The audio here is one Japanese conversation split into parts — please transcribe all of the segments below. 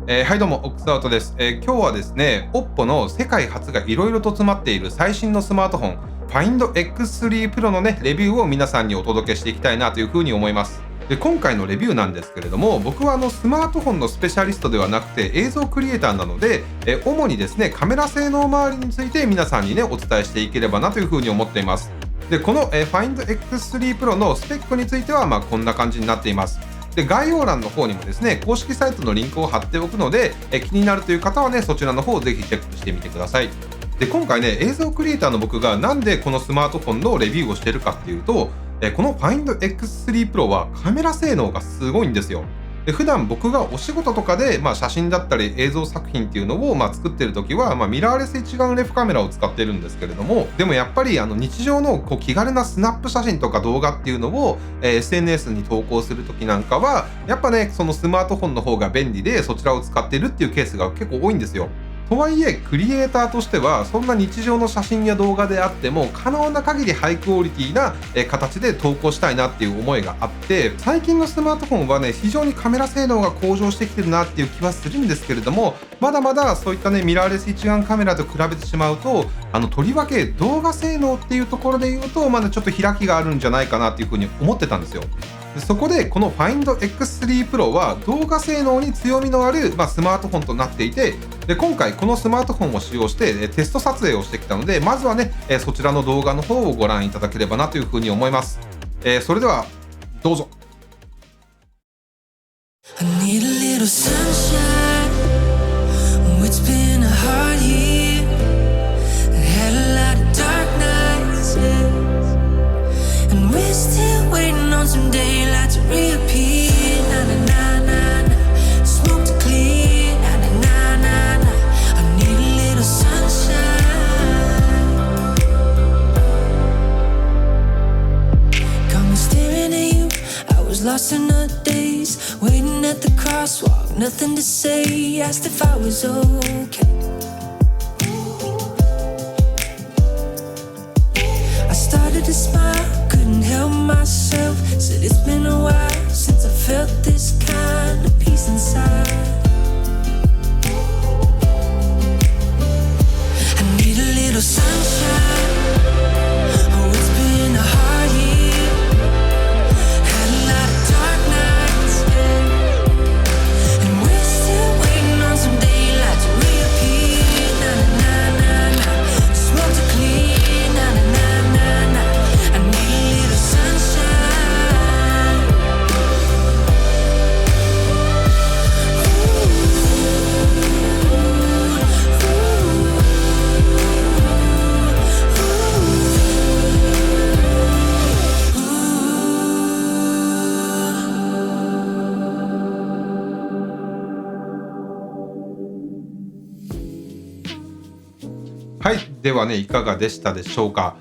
はいどうも、オックスアウトです。今日はですね、OPPO の世界初がいろいろと詰まっている最新のスマートフォン、Find X3 Pro のね、レビューを皆さんにお届けしていきたいなというふうに思います。で、今回のレビューなんですけれども、僕はスマートフォンのスペシャリストではなくて映像クリエイターなので、主にですね、カメラ性能周りについて皆さんにね、お伝えしていければなというふうに思っています。で、この、Find X3 Pro のスペックについては、こんな感じになっています。で、概要欄の方にもですね、公式サイトのリンクを貼っておくので、気になるという方はね、そちらの方をぜひチェックしてみてください。で、今回ね、映像クリエイターの僕がなんでこのスマートフォンのレビューをしてるかっていうと、この Find X3 Pro はカメラ性能がすごいんですよ。で、普段僕がお仕事とかで、写真だったり映像作品っていうのを、作ってる時は、ミラーレス一眼レフカメラを使ってるんですけれども、でもやっぱり日常の気軽なスナップ写真とか動画っていうのを、SNS に投稿する時なんかはやっぱね、そのスマートフォンの方が便利でそちらを使ってるっていうケースが結構多いんですよ。とはいえクリエイターとしてはそんな日常の写真や動画であっても可能な限りハイクオリティな形で投稿したいなっていう思いがあって、最近のスマートフォンはね、非常にカメラ性能が向上してきてるなっていう気はするんですけれども、まだまだそういったね、ミラーレス一眼カメラと比べてしまうと、とりわけ動画性能っていうところで言うとまだちょっと開きがあるんじゃないかなっていうふうに思ってたんですよ。で、そこでこの Find X3 Pro は動画性能に強みのある、スマートフォンとなっていて、で、今回このスマートフォンを使用してテスト撮影をしてきたので、まずはね、そちらの動画の方をご覧いただければなというふうに思います。それではどうぞ。I need a little sunshine. It's been a hard year. I had a lot of dark nights, yeah. And we're still waiting on some daylight to reappear. Na na na na na. Smoke to clear. Na na na na na. I need a little sunshine. Got me staring at you. I was lost in the days, waiting at the crosswalk, nothing to say. Asked if I was okay. I started to smile, couldn't help myself. Said it's been a while since I felt this kind of peace inside. I need a little sunshine. Oh, it's been a hard year. Had a lot of dark nights, yeah. And we're still waiting on some daylight to reappear. Na na na na na. Smoke to clear. Na na na na na. I need a little sunshine. Ooh. はい、ではね、いかがでしたでしょうか。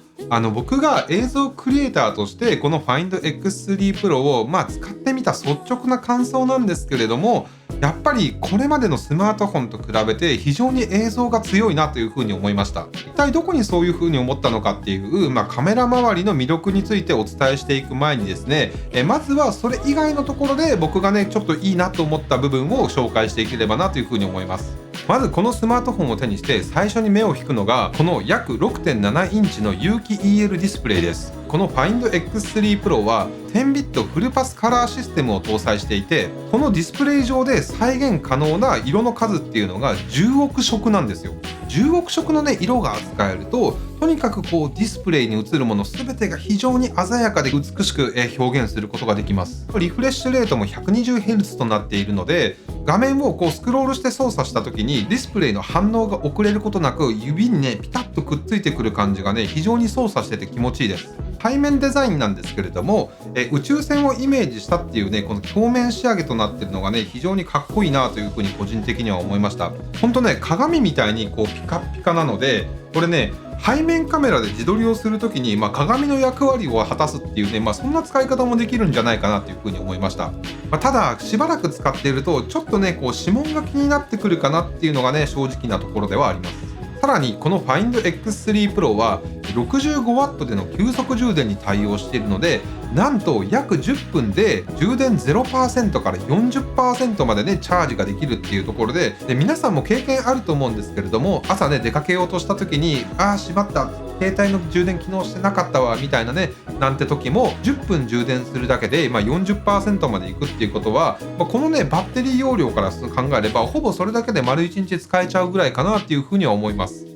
僕が映像クリエイターとしてこの Find X3 Pro を使ってみた率直な感想なんですけれども、やっぱりこれまでのスマートフォンと比べて非常に映像が強いなというふうに思いました。一体どこにそういうふうに思ったのかっていう、カメラ周りの魅力についてお伝えしていく前にですね、まずはそれ以外のところで僕がね、ちょっといいなと思った部分を紹介していければなというふうに思います。まずこのスマートフォンを手にして最初に目を引くのがこの約 6.7 インチの有機 EL ディスプレイです。この Find X3 Pro は10ビットフルパスカラーシステムを搭載していて、このディスプレイ上で再現可能な色の数っていうのが10億色なんですよ。10億色のね、色が扱えると、とにかくディスプレイに映るもの全てが非常に鮮やかで美しく表現することができます。リフレッシュレートも 120Hz となっているので、画面をスクロールして操作した時にディスプレイの反応が遅れることなく指にね、ピタッとくっついてくる感じがね、非常に操作してて気持ちいいです。背面デザインなんですけれども、宇宙船をイメージしたっていうね、この鏡面仕上げとなっているのがね、非常にかっこいいなというふうに個人的には思いました。ほんとね、鏡みたいにピカピカなので、これね、背面カメラで自撮りをするときに、鏡の役割を果たすっていうね、そんな使い方もできるんじゃないかなというふうに思いました。ただしばらく使っているとちょっとね、指紋が気になってくるかなっていうのがね、正直なところではあります。さらにこの Find X3 Pro は 65W での急速充電に対応しているので、なんと約10分で充電 0% から 40% までねチャージができるっていうところで、皆さんも経験あると思うんですけれども、朝ね出かけようとした時にしまった、携帯の充電機能してなかったわみたいなねなんて時も、10分充電するだけで、40% までいくっていうことは、このねバッテリー容量から考えればほぼそれだけで丸1日使えちゃうぐらいかなっていうふうには思います。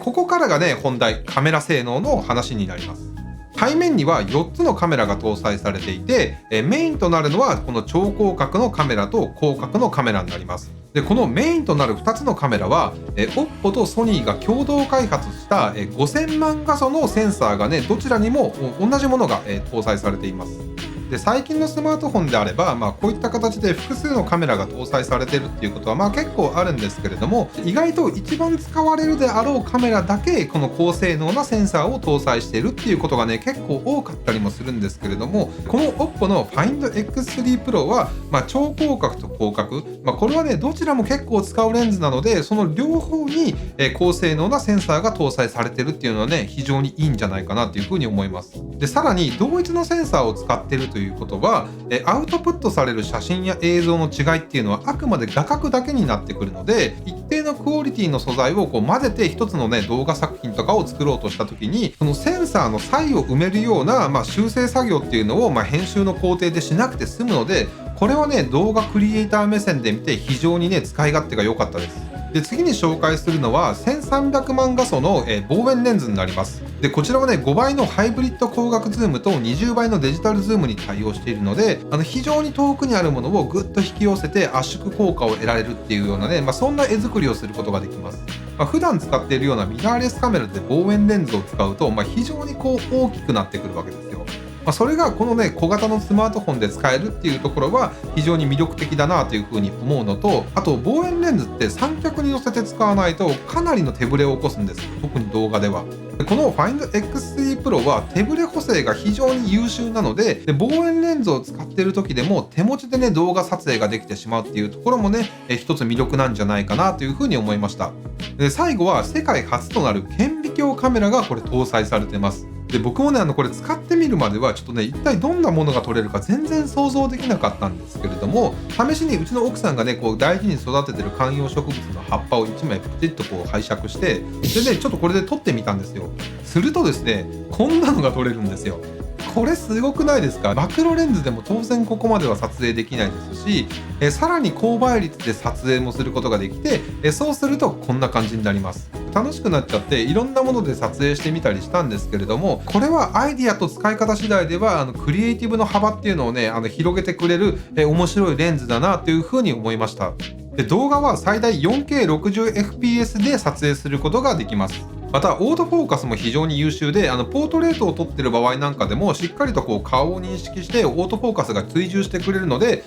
ここからがね本題、カメラ性能の話になります。背面には4つのカメラが搭載されていて、メインとなるのはこの超広角のカメラと広角のカメラになります。でこのメインとなる2つのカメラは、OPPO とソニーが共同開発した5000万画素のセンサーがねどちらにも同じものが搭載されています。で最近のスマートフォンであれば、こういった形で複数のカメラが搭載されているっていうことは結構あるんですけれども、意外と一番使われるであろうカメラだけこの高性能なセンサーを搭載しているっていうことがね結構多かったりもするんですけれども、この OPPO の Find X3 Pro は、超広角と広角、これはねどちらも結構使うレンズなので、その両方に高性能なセンサーが搭載されているっていうのはね非常にいいんじゃないかなというふうに思います。でさらに同一のセンサーを使っているということは、アウトプットされる写真や映像の違いっていうのはあくまで画角だけになってくるので、一定のクオリティの素材を混ぜて一つのね動画作品とかを作ろうとした時に、そのセンサーの差異を埋めるような、修正作業っていうのを、編集の工程でしなくて済むので、これはね動画クリエイター目線で見て非常にね使い勝手が良かったです。で次に紹介するのは1300万画素の望遠レンズになります。でこちらはね5倍のハイブリッド光学ズームと20倍のデジタルズームに対応しているので、非常に遠くにあるものをぐっと引き寄せて圧縮効果を得られるっていうようなね、そんな絵作りをすることができます。普段使っているようなミラーレスカメラで望遠レンズを使うと、非常に大きくなってくるわけですよ。それがこのね小型のスマートフォンで使えるっていうところは非常に魅力的だなというふうに思うのと、あと望遠レンズって三脚に乗せて使わないとかなりの手ぶれを起こすんですよ、特に動画では。この Find X3 Pro は手ぶれ補正が非常に優秀なので、望遠レンズを使っている時でも手持ちでね動画撮影ができてしまうっていうところもね一つ魅力なんじゃないかなというふうに思いました。で最後は世界初となる顕微鏡カメラがこれ搭載されてます。で僕もねこれ使ってみるまではちょっとね一体どんなものが撮れるか全然想像できなかったんですけれども、試しにうちの奥さんがね大事に育ててる観葉植物の葉っぱを1枚プチッと拝借して、でねちょっとこれで撮ってみたんですよ。するとですねこんなのが撮れるんですよ。これすごくないですか？マクロレンズでも当然ここまでは撮影できないですし、さらに高倍率で撮影もすることができて、そうするとこんな感じになります。楽しくなっちゃっていろんなもので撮影してみたりしたんですけれども、これはアイディアと使い方次第ではクリエイティブの幅っていうのをね広げてくれる面白いレンズだなというふうに思いました。で動画は最大 4K60fps で撮影することができます。またオートフォーカスも非常に優秀で、ポートレートを撮ってる場合なんかでもしっかりと顔を認識してオートフォーカスが追従してくれるので、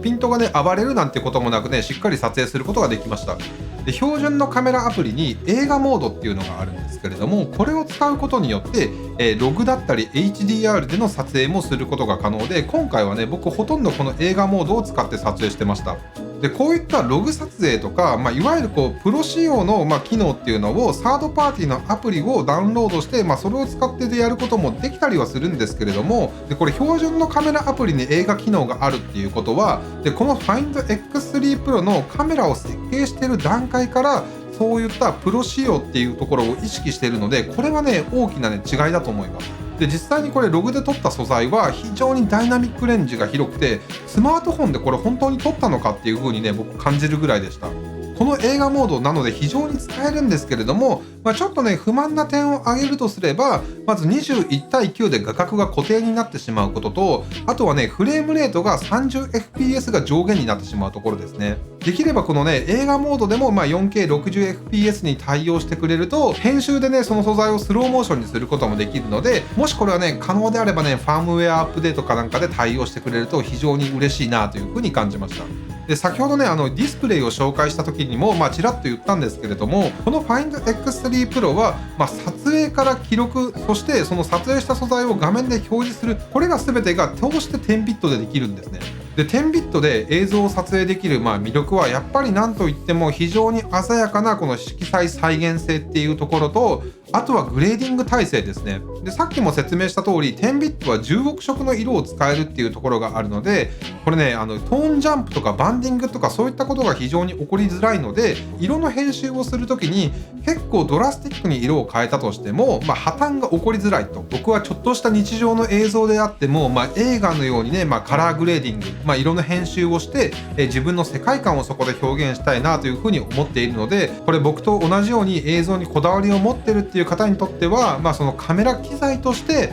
ピントがね暴れるなんてこともなくねしっかり撮影することができました。で標準のカメラアプリに映画モードっていうのがあるんですけれども、これを使うことによって、ログだったり HDR での撮影もすることが可能で、今回はね僕ほとんどこの映画モードを使って撮影してました。でこういったログ撮影とか、いわゆるプロ仕様の、機能っていうのをサードパーティーのアプリをダウンロードして、それを使ってでやることもできたりはするんですけれども、でこれ標準のカメラアプリに映画機能があるっていうことは、でこの Find X3 Pro のカメラを設計している段階からそういったプロ仕様っていうところを意識しているので、これはね大きなね違いだと思います。で実際にこれログで撮った素材は非常にダイナミックレンジが広くて、スマートフォンでこれ本当に撮ったのかっていう風にね僕感じるぐらいでした。この映画モードなので非常に使えるんですけれども、ちょっとね不満な点を挙げるとすれば、まず21対9で画角が固定になってしまうことと、あとはねフレームレートが 30fps が上限になってしまうところですね。できればこのね映画モードでも4K60fps に対応してくれると、編集でねその素材をスローモーションにすることもできるので、もしこれはね可能であればねファームウェアアップデートかなんかで対応してくれると非常に嬉しいなというふうに感じました。で先ほどねディスプレイを紹介した時にもちらっと言ったんですけれども、この Find X3 Pro は、撮影から記録、そしてその撮影した素材を画面で表示する、これら全てが通して10ビットでできるんですね。で10ビットで映像を撮影できる魅力はやっぱり何といっても非常に鮮やかなこの色彩再現性っていうところと、あとはグレーディング体制ですね。で、さっきも説明した通り、10ビットは10億色の色を使えるっていうところがあるので、これね、トーンジャンプとかバンディングとかそういったことが非常に起こりづらいので、色の編集をするときに結構ドラスティックに色を変えたとしても、破綻が起こりづらいと。僕はちょっとした日常の映像であっても、映画のようにね、カラーグレーディング、色の編集をして、自分の世界観をそこで表現したいなというふうに思っているので、これ僕と同じように映像にこだわりを持ってるっていう方にとっては、そのカメラ機材として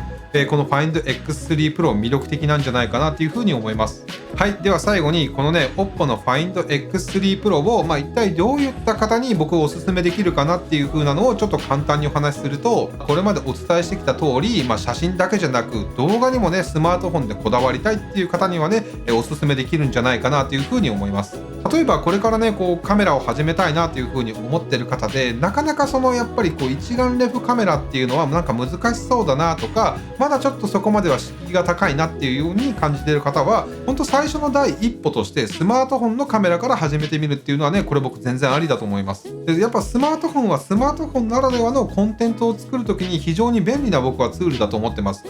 この Find X3 Pro 魅力的なんじゃないかなというふうに思います。はい。では最後に、このね、OPPO の Find X3 Pro を、一体どういった方に僕おすすめできるかなっていう風なのをちょっと簡単にお話しすると、これまでお伝えしてきた通り、写真だけじゃなく、動画にもね、スマートフォンでこだわりたいっていう方にはね、おすすめできるんじゃないかなという風に思います。例えばこれからね、カメラを始めたいなという風に思ってる方で、なかなかやっぱり一眼レフカメラっていうのはなんか難しそうだなとか、まだちょっとそこまでは敷居が高いなっていうように感じている方は、本当最初の第一歩としてスマートフォンのカメラから始めてみるっていうのはね、これ僕全然ありだと思います。で、やっぱスマートフォンはスマートフォンならではのコンテンツを作るときに非常に便利な僕はツールだと思ってます。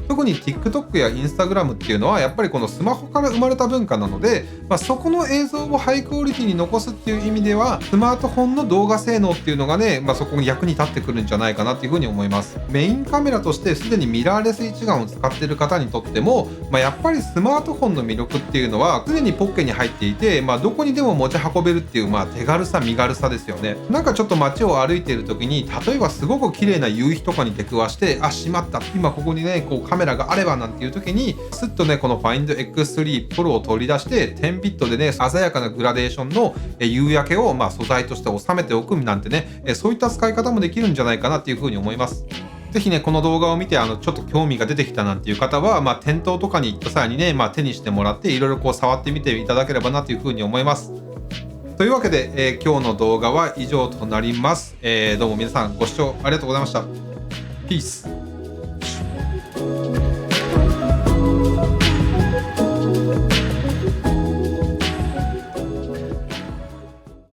特に TikTok や Instagram っていうのはやっぱりこのスマホから生まれた文化なので、そこの映像をハイクオリティに残すっていう意味ではスマートフォンの動画性能っていうのがね、そこに役に立ってくるんじゃないかなっていうふうに思います。メインカメラとしてすでにミラーレス一眼を使っている方にとっても、やっぱりスマートフォンの魅力っていうのは常にポッケに入っていて、どこにでも持ち運べるっていう手軽さ身軽さですよね。なんかちょっと街を歩いている時に、例えばすごく綺麗な夕日とかに出くわして、あ、しまった、今ここにねカメラがあればなんていう時にスッとねこの Find X3 Pro を取り出して10ビットでね鮮やかなグラデーションの夕焼けを素材として収めておくなんてね、そういった使い方もできるんじゃないかなっていうふうに思います。ぜひね、この動画を見て、ちょっと興味が出てきたなんていう方は、店頭とかに行った際にね、手にしてもらって、いろいろ触ってみていただければなというふうに思います。というわけで、今日の動画は以上となります。どうも皆さんご視聴ありがとうございました。ピース。